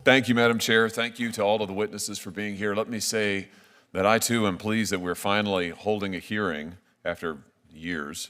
Thank you, Madam Chair. Thank you to all of the witnesses for being here. Let me say that I, too, am pleased that we're finally holding a hearing after years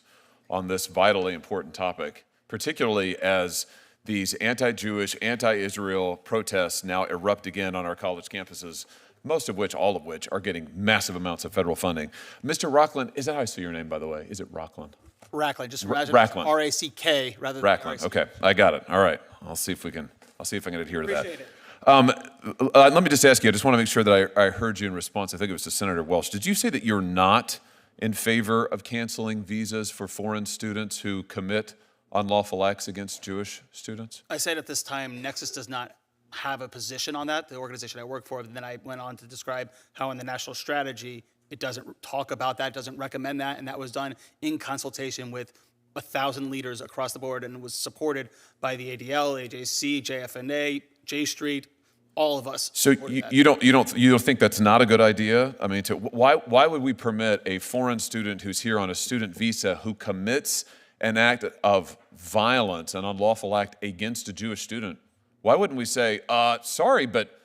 on this vitally important topic, particularly as these anti-Jewish, anti-Israel protests now erupt again on our college campuses, most of which, all of which, are getting massive amounts of federal funding. Mr. Rockland, is that how I say your name, by the way? Is it Rockland? Rackland, just imagine Rackland. R-A-C-K rather than Rackland. Okay, I got it. All right. I'll see if I can adhere to that. Appreciate it. Let me just ask you, I just want to make sure that I heard you in response. I think it was to Senator Welch. Did you say that you're not in favor of canceling visas for foreign students who commit unlawful acts against Jewish students? I said at this time, Nexus does not have a position on that, the organization I work for. But then I went on to describe how in the national strategy, it doesn't talk about that, doesn't recommend that, and that was done in consultation with 1,000 leaders across the board and was supported by the ADL, AJC, JFNA, J Street, all of us. So you don't think that's not a good idea? I mean, why would we permit a foreign student who's here on a student visa who commits an act of violence, an unlawful act against a Jewish student? Why wouldn't we say, sorry, but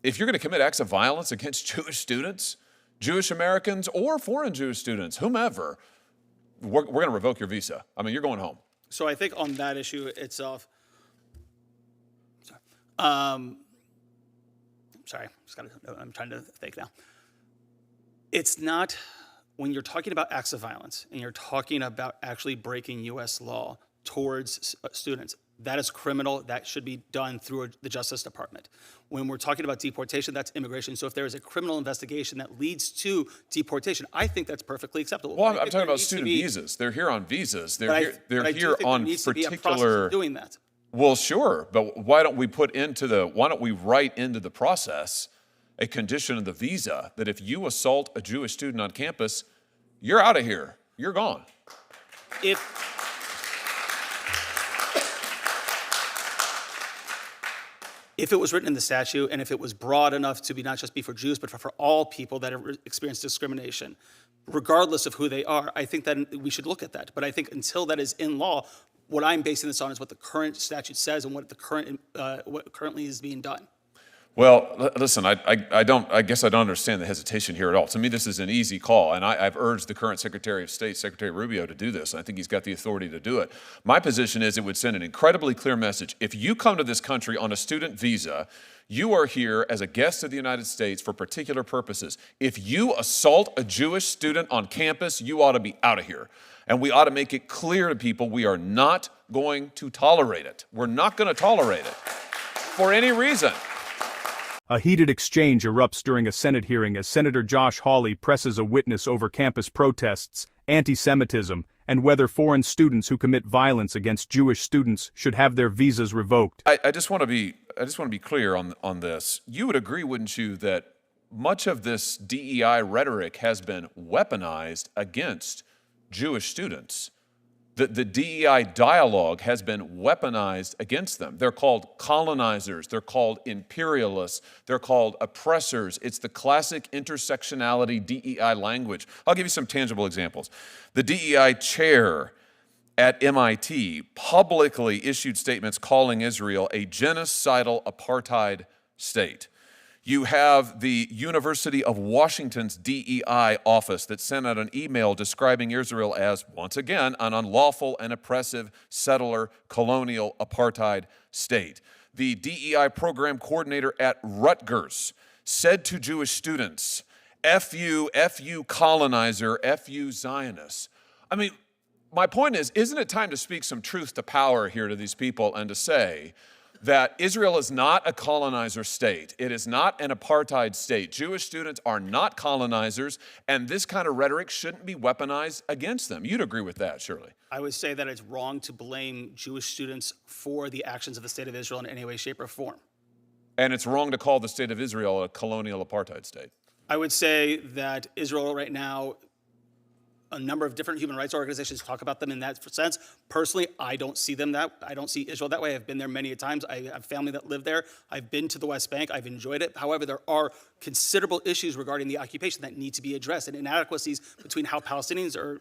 if you're going to commit acts of violence against Jewish students, Jewish Americans or foreign Jewish students, whomever, we're going to revoke your visa. I mean, you're going home. So I think on that issue itself, I'm trying to think now. It's not, when you're talking about acts of violence and you're talking about actually breaking U.S. law towards students, that is criminal. That should be done through the Justice Department. When we're talking about deportation, that's immigration. So if there is a criminal investigation that leads to deportation, I think that's perfectly acceptable. Well, I'm talking about student visas. They're here on visas. They're here on particular. Doing that. Well, sure, but why don't we write into the process a condition of the visa that if you assault a Jewish student on campus, you're out of here. You're gone. If it was written in the statute and if it was broad enough to be not just be for Jews, but for all people that have experienced discrimination, regardless of who they are, I think that we should look at that. But I think until that is in law, what I'm basing this on is what the current statute says and what currently is being done. Well, listen, I guess I don't understand the hesitation here at all. To me, this is an easy call, and I've urged the current Secretary of State, Secretary Rubio, to do this. I think he's got the authority to do it. My position is it would send an incredibly clear message. If you come to this country on a student visa, you are here as a guest of the United States for particular purposes. If you assault a Jewish student on campus, you ought to be out of here. And we ought to make it clear to people we are not going to tolerate it. We're not going to tolerate it for any reason. A heated exchange erupts during a Senate hearing as Senator Josh Hawley presses a witness over campus protests, anti-Semitism, and whether foreign students who commit violence against Jewish students should have their visas revoked. I just want to be clear on this. You would agree, wouldn't you, that much of this DEI rhetoric has been weaponized against Jewish students? The DEI dialogue has been weaponized against them. They're called colonizers, they're called imperialists, they're called oppressors. It's the classic intersectionality DEI language. I'll give you some tangible examples. The DEI chair at MIT publicly issued statements calling Israel a genocidal apartheid state. You have the University of Washington's DEI office that sent out an email describing Israel as, once again, an unlawful and oppressive settler colonial apartheid state. The DEI program coordinator at Rutgers said to Jewish students, F you colonizer, F you Zionists. I mean, my point is, isn't it time to speak some truth to power here to these people and to say that Israel is not a colonizer state. It is not an apartheid state. Jewish students are not colonizers, and this kind of rhetoric shouldn't be weaponized against them. You'd agree with that, surely. I would say that it's wrong to blame Jewish students for the actions of the state of Israel in any way, shape, or form. And it's wrong to call the state of Israel a colonial apartheid state. I would say that Israel right now, a number of different human rights organizations talk about them in that sense. Personally, I don't see Israel that way. I've been there many times. I have family that live there. I've been to the West Bank. I've enjoyed it. However, there are considerable issues regarding the occupation that need to be addressed and inadequacies between how Palestinians are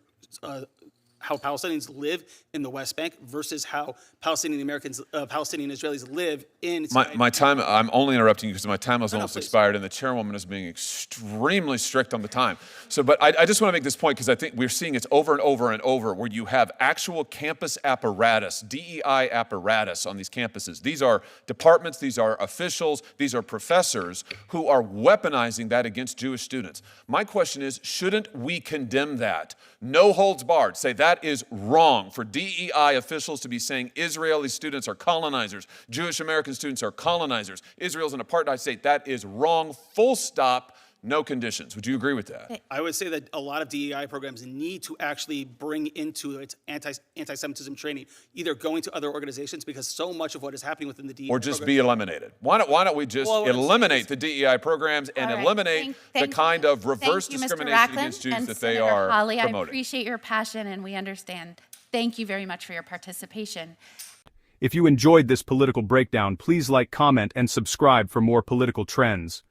how Palestinians live in the West Bank versus how Palestinian Israelis live in. My time, I'm only interrupting you because my time has almost please. expired, and the chairwoman is being extremely strict on the time. So, but I just want to make this point because I think we're seeing it over and over and over where you have actual campus apparatus, DEI apparatus on these campuses. These are departments, these are officials, these are professors who are weaponizing that against Jewish students. My question is, shouldn't we condemn that? No holds barred. Say that is wrong for DEI officials to be saying Israeli students are colonizers, Jewish American students are colonizers, Israel's an apartheid state. That is wrong, full stop, no conditions. Would you agree with that? I would say that a lot of DEI programs need to actually bring into its anti-Semitism training, either going to other organizations, because so much of what is happening within the DEI Or just be eliminated. Why don't we just eliminate the DEI programs and eliminate the kind of reverse discrimination against Jews that they are Hawley, promoting? I appreciate your passion and we understand. Thank you very much for your participation. If you enjoyed this political breakdown, please like, comment, and subscribe for more political trends.